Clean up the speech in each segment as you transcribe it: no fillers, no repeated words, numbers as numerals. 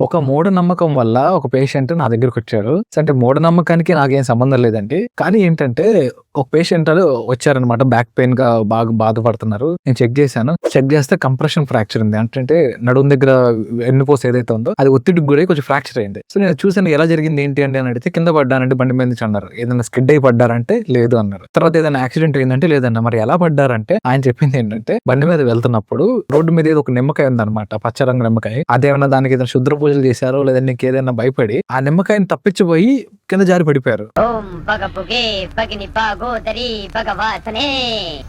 ఒక మూఢనమ్మకం వల్ల ఒక పేషెంట్ నా దగ్గరకొచ్చారు. అంటే మూఢనమ్మకానికి నాకేం సంబంధం లేదండి. కానీ ఏంటంటే ఒక పేషెంట్ వచ్చారనమాట. బ్యాక్ పెయిన్‌గా బాగా బాధపడుతున్నారు. నేను చెక్ చేశాను. చెక్ చేస్తే కంప్రెషన్ ఫ్రాక్చర్ ఉంది. అంటే నడుము దగ్గర వెన్నుపూస ఏదైతే ఉందో అది ఒత్తిడికి గురై కొంచెం ఫ్రాక్చర్ అయింది. సో నేను చూసాను ఎలా జరిగింది ఏంటి అని అడిగితే కింద పడ్డానంటే బండి మీద నుంచి అన్నారు. ఏదైనా స్కిడ్ అయి పడ్డారంటే లేదు అన్నారు. తర్వాత ఏదైనా యాక్సిడెంట్ అయిందంటే లేదన్న. మరి ఎలా పడ్డారంటే ఆయన చెప్పింది ఏంటంటే బండి మీద వెళ్తున్నప్పుడు రోడ్డు మీద ఏదో ఒక నిమ్మకాయ ఉందన్నమాట. పచ్చ రంగు నిమ్మకాయ. అదేమన్నా దానికి ఏదైనా శుద్ర పూజలు చేశారో లేదంటే నీకేదైనా భయపడి ఆ నిమ్మకాయని తప్పించిపోయి కింద జారి పడిపోయారు.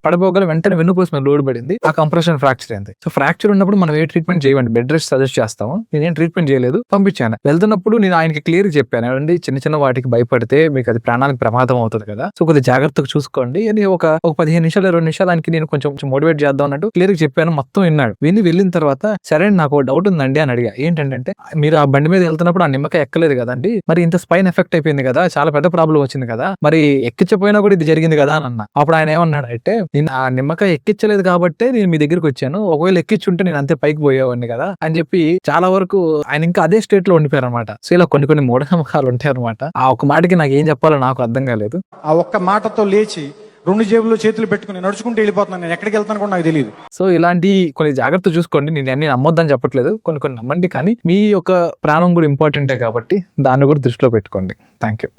పడిపోగల వెంటనే వెన్నుపూస మీద లోడ్ పడింది. ఆ కంప్రెషన్ ఫ్రాక్చర్ అయింది. సో ఫ్రాక్చర్ ఉన్నప్పుడు మనం ఏ ట్రీట్మెంట్ చేయమండి, బెడ్ రెస్ట్ సజెస్ట్ చేస్తాము. నేనేం ట్రీట్మెంట్ చేయలేదు, పంపించాను. వెళ్తున్నప్పుడు నేను ఆయనకి క్లియర్ చెప్పాను, అండి చిన్న చిన్న వాటికి భయపడితే మీకు అది ప్రాణానికి ప్రమాదం అవుతుంది కదా, సో కొద్దిగా జాగ్రత్తగా చూసుకోండి అని ఒక 15 నిమిషాలు 20 నిమిషాలు ఆయనకి నేను కొంచెం మోటివేట్ చేద్దాం అన్నట్టు క్లియర్ గా చెప్పాను. మొత్తం విన్నాడు. వెళ్ళిన తర్వాత సరే నాకు డౌట్ ఉందండి అని అడిగా. ఏంటంటే మీరు ఆ బండి మీద వెళ్తున్నప్పుడు ఆ నిమ్మకాయ ఎక్కలేదు కదండి, మరి ఇంత స్పైన్ ఎఫెక్ట్ అయిపోయింది కదా, చాలా పెద్ద ప్రాబ్లం వచ్చింది కదా, మరి ఎక్కించపోయినా కూడా ఇది జరిగింది కదా అని అన్న. అప్పుడు ఆయన ఏమన్నాడు అంటే, నేను ఆ నిమ్మకాయ ఎక్కించలేదు కాబట్టి నేను మీ దగ్గరికి వచ్చాను, ఒకవేళ ఎక్కించుంటే నేను అంతే పైకి పోయేవాడిని కదా అని చెప్పి చాలా వరకు ఆయన ఇంకా అదే స్టేట్ లో ఉండిపోయారు అనమాట. సో ఇలా కొన్ని మూఢనమ్మకాలు ఉంటాయి అనమాట. ఆ ఒక్క మాటకి నాకు ఏం చెప్పాలో నాకు అర్థం కాలేదు. ఆ ఒక్క మాటతో లేచి 2 జేబుల్లో చేతులు పెట్టుకుని నడుచుకుంటూ వెళ్ళిపోతున్నాను. నేను ఎక్కడికి వెళ్తాను కూడా నాకు తెలియదు. సో ఇలాంటి కొన్ని జాగ్రత్త చూసుకోండి. నేను అన్ని నమ్మొద్దని చెప్పట్లేదు, కొన్ని నమ్మండి. కానీ మీ యొక్క ప్రాణం కూడా ఇంపార్టెంటే కాబట్టి దాన్ని కూడా దృష్టిలో పెట్టుకోండి. Thank you.